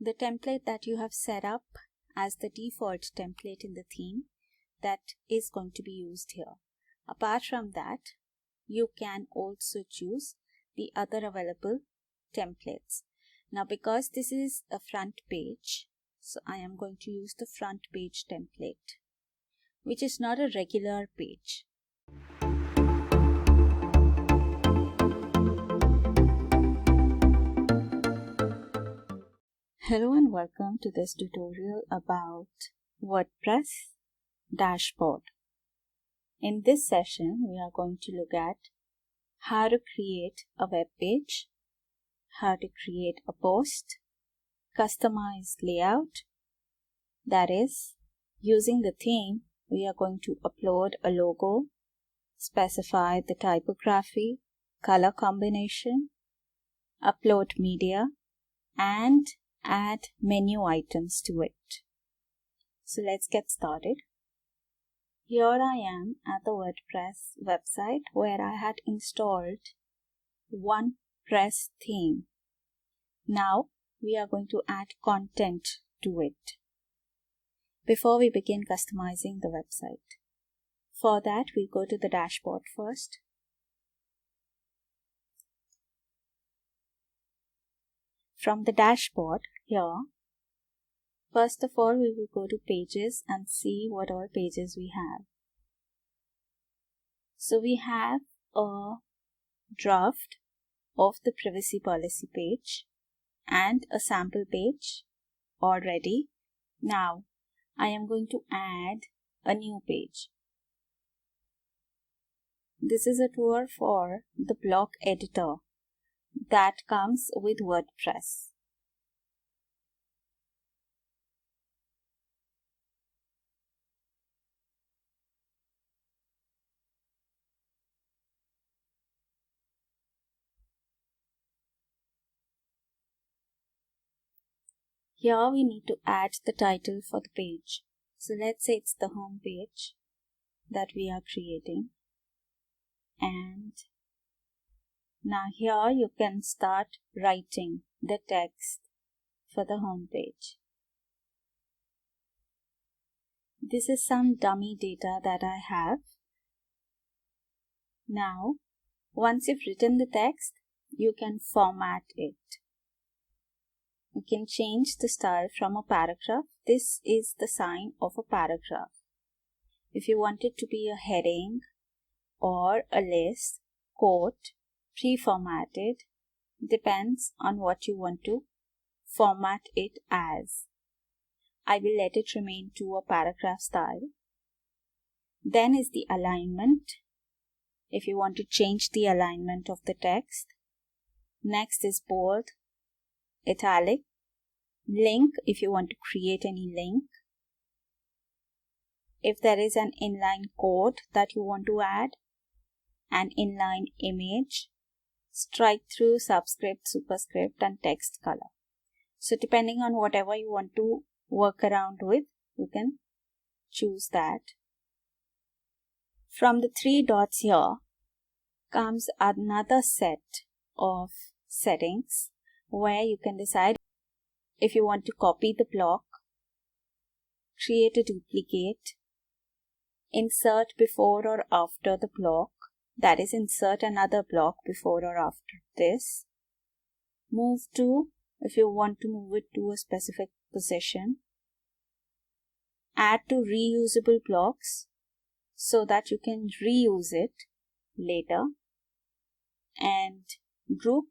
the template that you have set up as the default template in the theme, that is going to be used here. Apart from that, you can also choose the other available templates. Now, because this is a front page, so I am going to use the front page template, which is not a regular page. Hello and welcome to this tutorial about WordPress dashboard. In this session, we are going to look at how to create a web page, how to create a post, customize layout, that is, using the theme, we are going to upload a logo, specify the typography, color combination, upload media, and add menu items to it. So let's get started. Here I am at the WordPress website where I had installed WordPress theme. Now we are going to add content to it before we begin customizing the website. For that, we go to the dashboard first. From the dashboard here, first of all, we will go to pages and see what all pages we have. So we have a draft of the privacy policy page and a sample page already. Now, I am going to add a new page. This is a tool for the block editor that comes with WordPress. Here we need to add the title for the page. So let's say it's the home page that we are creating. And now here you can start writing the text for the home page. This is some dummy data that I have. Now, once you've written the text, you can format it. You can change the style from a paragraph. This is the sign of a paragraph. If you want it to be a heading or a list, quote, pre-formatted, depends on what you want to format it as. I will let it remain to a paragraph style. Then is the alignment. If you want to change the alignment of the text. Next is bold, italic, link if you want to create any link. If there is an inline code that you want to add, an inline image, strike through, subscript, superscript, and text color. So depending on whatever you want to work around with, you can choose that. From the three dots here comes another set of settings where you can decide if you want to copy the block, create a duplicate, insert before or after the block, that is, insert another block before or after this, move to, if you want to move it to a specific position, add to reusable blocks so that you can reuse it later, and group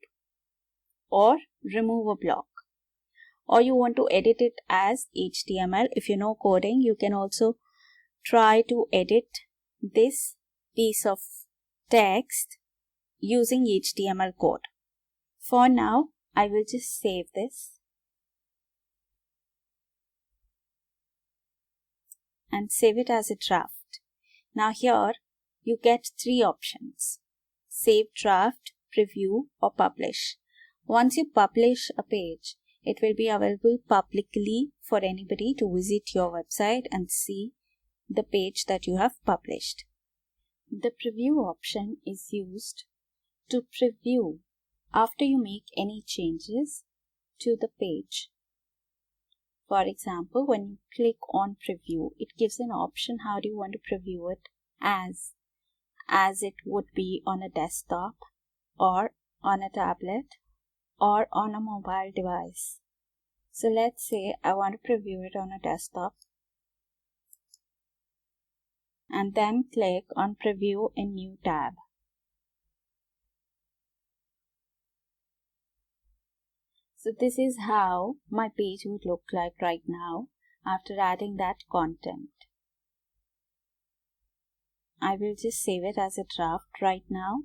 or remove a block. Or you want to edit it as HTML. If you know coding, you can also try to edit this piece of text using HTML code. For now, I will just save this and save it as a draft. Now here you get three options: save draft, preview, or publish. Once you publish a page, it will be available publicly for anybody to visit your website and see the page that you have published. The preview option is used to preview after you make any changes to the page. For example, when you click on preview, it gives an option how do you want to preview it as it would be on a desktop or on a tablet or on a mobile device. So let's say I want to preview it on a desktop, and then click on preview in new tab. So this is how my page would look like right now after adding that content. I will just save it as a draft right now.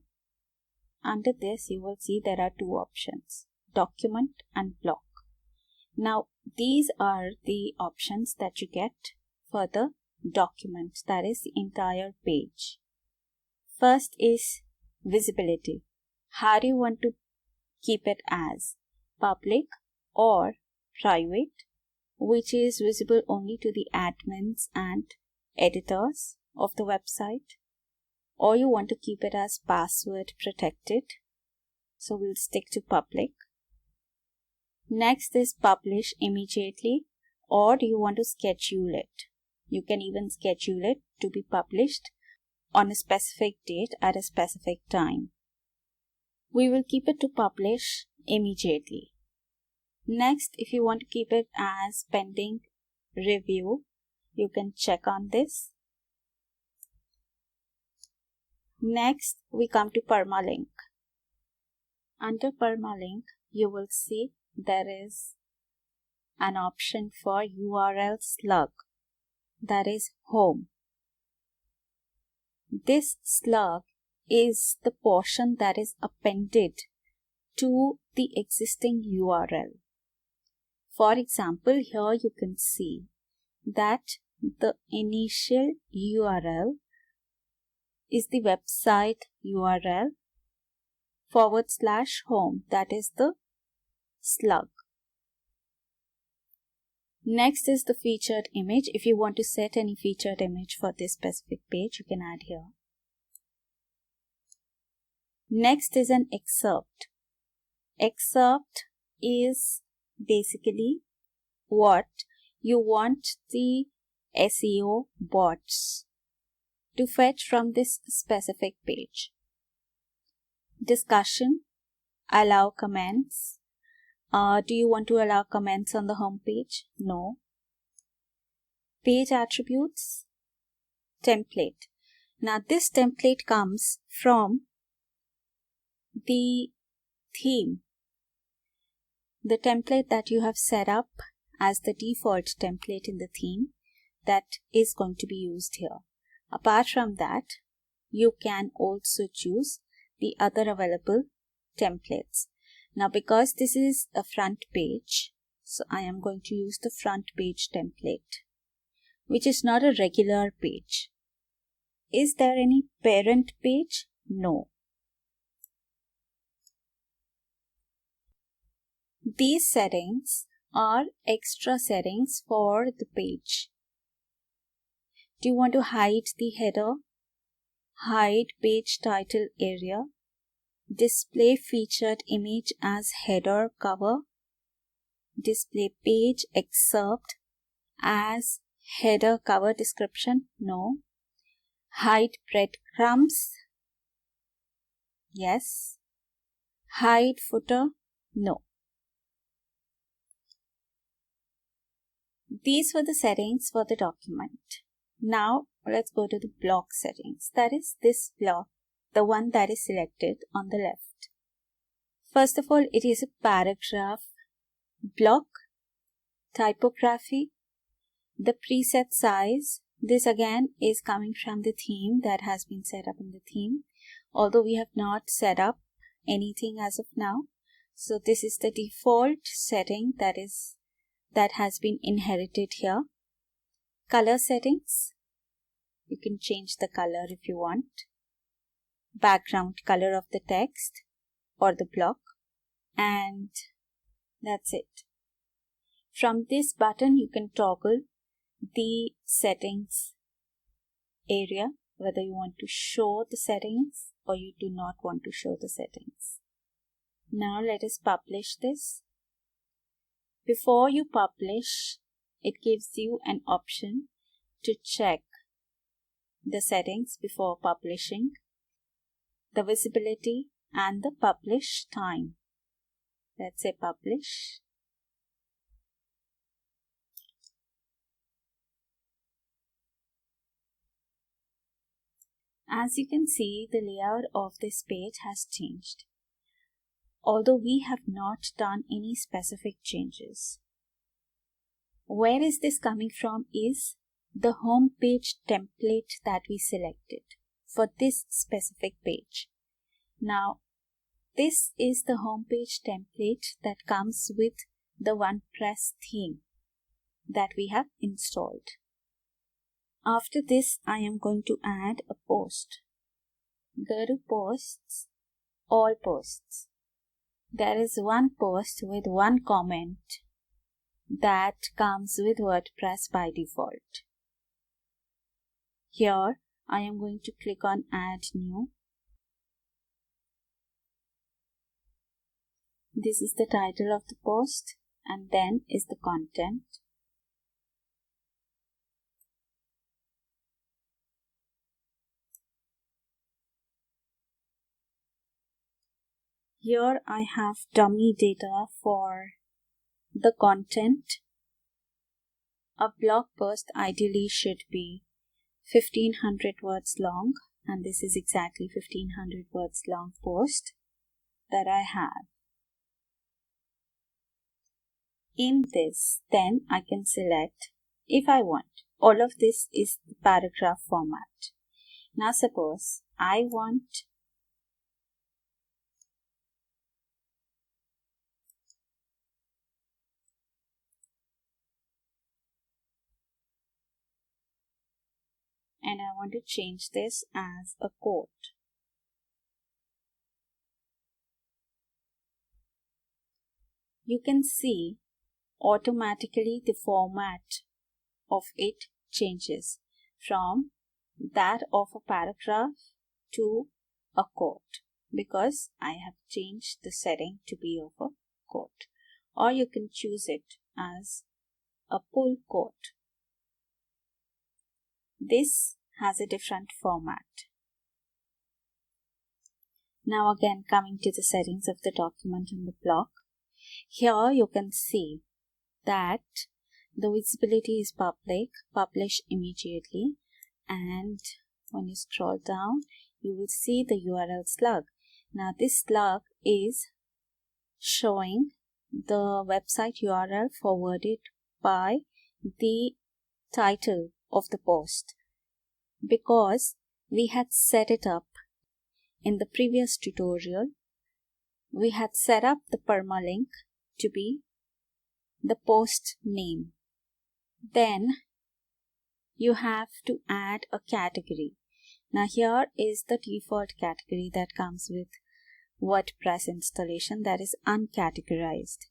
Under this, you will see there are two options, document and block. Now, these are the options that you get for the document, that is the entire page. First is visibility. How do you want to keep it as? Public or private, which is visible only to the admins and editors of the website, or you want to keep it as password protected, so we'll stick to public. Next is publish immediately, or do you want to schedule it? You can even schedule it to be published on a specific date at a specific time. We will keep it to publish immediately. Next, if you want to keep it as pending review, you can check on this. Next, we come to permalink. Under permalink, you will see there is an option for URL slug, that is home. This slug is the portion that is appended to the existing URL. For example, here you can see that the initial URL is the website URL /home, that is the slug. Next is the featured image. If you want to set any featured image for this specific page, you can add here. Next is an excerpt. Excerpt is basically what you want the SEO bots to fetch from this specific page. Discussion, allow comments. Do you want to allow comments on the home page? No. Page attributes, template. Now this template comes from the theme. The template that you have set up as the default template in the theme, that is going to be used here. Apart from that, you can also choose the other available templates. Now because this is a front page, so I am going to use the front page template, which is not a regular page. Is there any parent page? No. These settings are extra settings for the page. Do you want to hide the header? Hide page title area. Display featured image as header cover. Display page excerpt as header cover description? No. Hide breadcrumbs? Yes. Hide footer? No. These were the settings for the document. Now let's go to the block settings. That is this block, the one that is selected on the left. First of all, it is a paragraph block. Typography, the preset size. This again is coming from the theme that has been set up in the theme, although we have not set up anything as of now. So this is the default setting that has been inherited here. Color settings, you can change the color if you want. Background color of the text or the block, and that's it. From this button you can toggle the settings area, whether you want to show the settings or you do not want to show the settings. Now let us publish this. Before you publish, it gives you an option to check the settings before publishing, the visibility, and the publish time. Let's say publish. As you can see, the layout of this page has changed, although we have not done any specific changes. Where is this coming from is the home page template that we selected for this specific page. Now, this is the home page template that comes with the WordPress theme that we have installed. After this, I am going to add a post. Go to posts, all posts. There is one post with one comment that comes with WordPress by default. Here, I am going to click on Add New. This is the title of the post, and then is the content. Here I have dummy data for the content. A blog post ideally should be 1500 words long, and this is exactly 1500 words long post that I have. In this, then I can select if I want. All of this is the paragraph format. Now suppose I want and I want to change this as a quote. You can see automatically the format of it changes from that of a paragraph to a quote because I have changed the setting to be of a quote. Or you can choose it as a full quote. This has a different format. Now again, coming to the settings of the document and the blog. Here you can see that the visibility is public, publish immediately, and when you scroll down, you will see the URL slug. Now this slug is showing the website URL forwarded by the title of the post, because we had set it up in the previous tutorial. We had set up the permalink to be the post name. Then you have to add a category. Now here is the default category that comes with WordPress installation, that is uncategorized.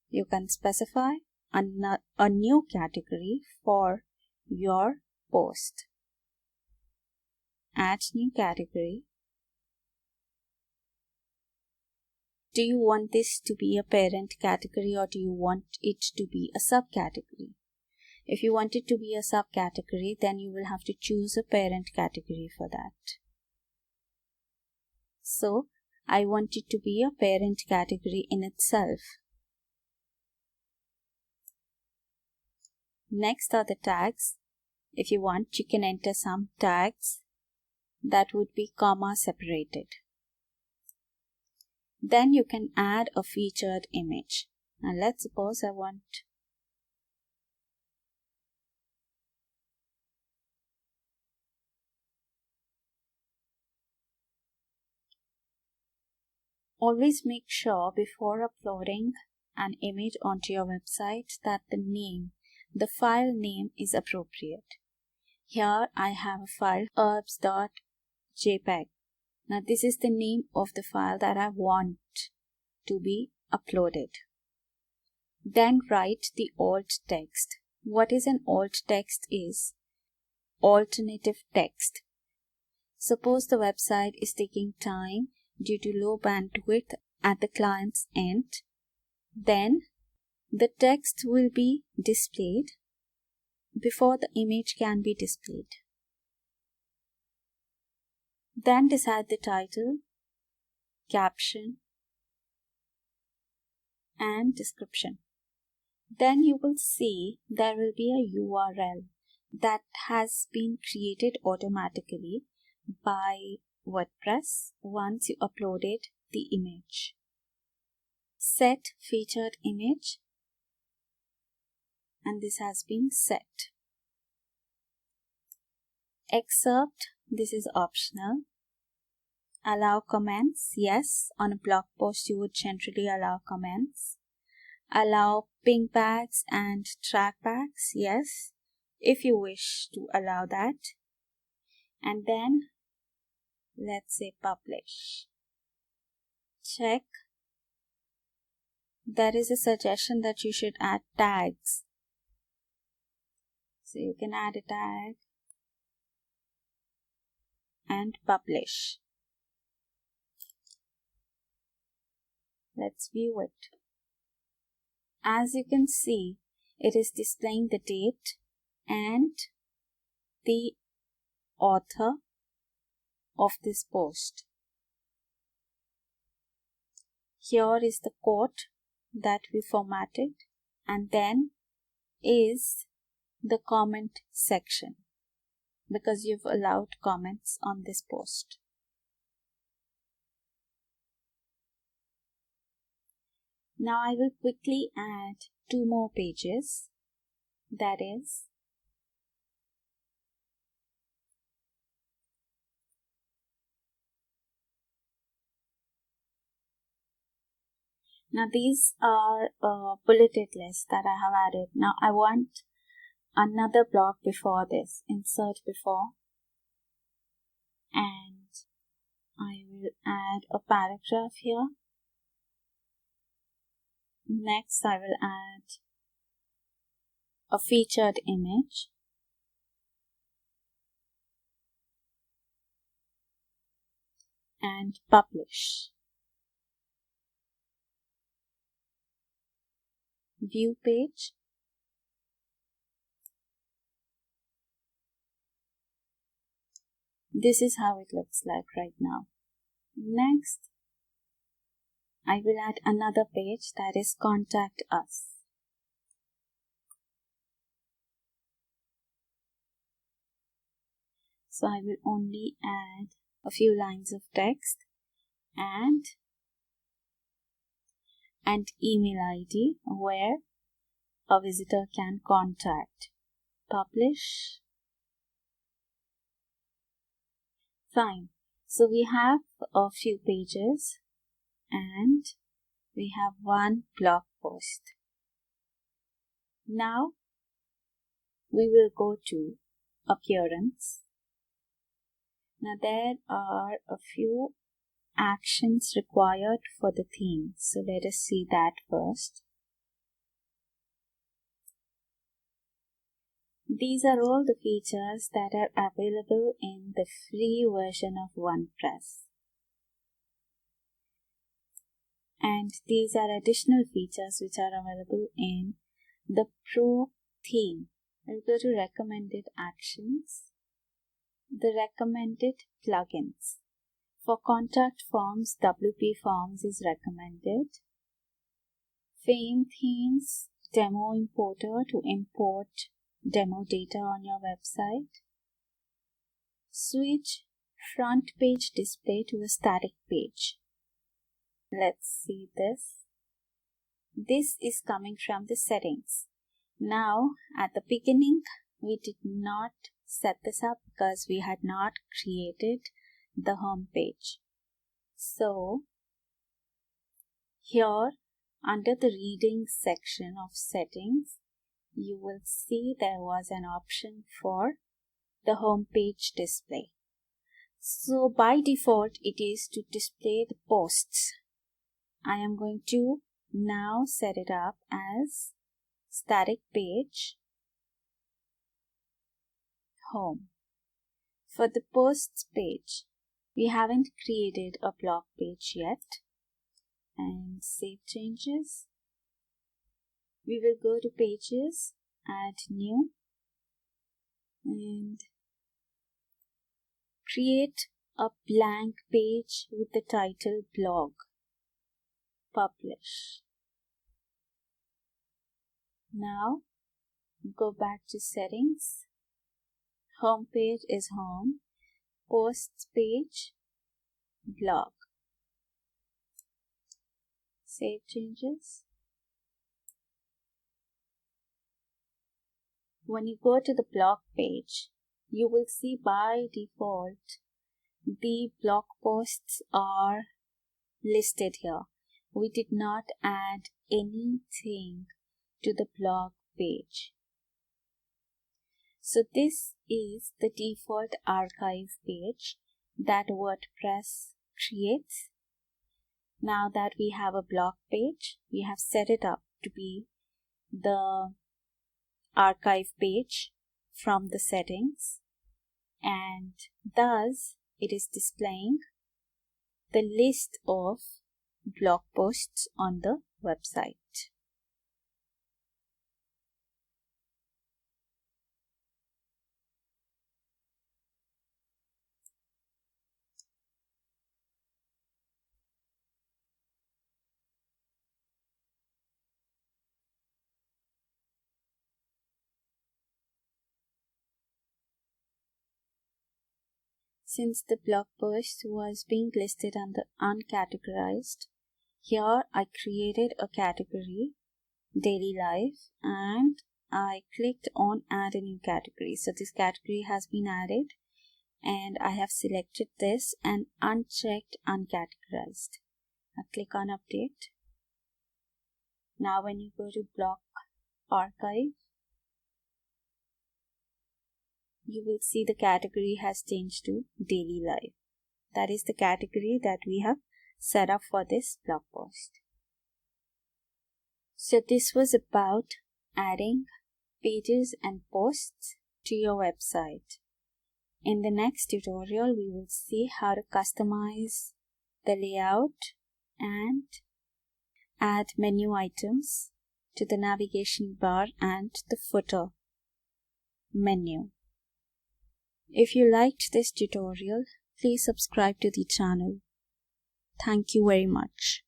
You can specify a new category for your post. Add new category. Do you want this to be a parent category or do you want it to be a subcategory? If you want it to be a subcategory, then you will have to choose a parent category for that. So, I want it to be a parent category in itself. Next are the tags. If you want, you can enter some tags that would be comma separated. Then you can add a featured image. Now let's suppose I want always make sure before uploading an image onto your website that the file name is appropriate. Here I have a file herbs.jpg. Now this is the name of the file that I want to be uploaded. Then write the alt text. What is an alt text is alternative text. Suppose the website is taking time due to low bandwidth at the client's end, then the text will be displayed before the image can be displayed. Then decide the title, caption, and description. Then you will see there will be a URL that has been created automatically by WordPress once you uploaded the image. Set featured image, and this has been set. Excerpt, this is optional. Allow comments, yes, on a blog post you would generally allow comments. Allow ping tags and track tags, yes, if you wish to allow that. And then let's say publish. Check. There is a suggestion that you should add tags. So you can add a tag and publish. Let's view it. As you can see, it is displaying the date and the author of this post. Here is the quote that we formatted, and then is the comment section because you've allowed comments on this post. Now I will quickly add 2 more pages, that is now these are bulleted lists that I have added. Now I want another block before this, insert before, and I will add a paragraph here. Next, I will add a featured image. And publish. View page. This is how it looks like right now. Next, I will add another page, that is contact us. So I will only add a few lines of text and an email ID where a visitor can contact. Publish. Fine. So we have a few pages and we have 1 blog post. Now we will go to appearance. Now there are a few actions required for the theme. So let us see that first. These are all the features that are available in the free version of WordPress. And these are additional features which are available in the Pro theme. We'll go to recommended actions, the recommended plugins. For contact forms, WP Forms is recommended. Theme themes, demo importer to import demo data on your website. Switch front page display to a static page. Let's see this. This is coming from the settings. Now, at the beginning, we did not set this up because we had not created the home page. So, here under the reading section of settings, you will see there was an option for the home page display. So by default, it is to display the posts. I am going to now set it up as static page home. For the posts page, we haven't created a blog page yet. And save changes. We will go to pages, add new, and create a blank page with the title blog. Publish. Now go back to settings. Home page is home. Posts page, blog. Save changes. When you go to the blog page, you will see by default the blog posts are listed here. We did not add anything to the blog page. So this is the default archive page that WordPress creates. Now that we have a blog page, we have set it up to be the archive page from the settings, and thus it is displaying the list of blog posts on the website. Since the blog post was being listed under uncategorized, here I created a category, daily life, and I clicked on add a new category. So this category has been added, and I have selected this and unchecked uncategorized. I click on update. Now when you go to blog archive, you will see the category has changed to daily life. That is the category that we have set up for this blog post. So this was about adding pages and posts to your website. In the next tutorial, we will see how to customize the layout and add menu items to the navigation bar and the footer menu. If you liked this tutorial, please subscribe to the channel. Thank you very much.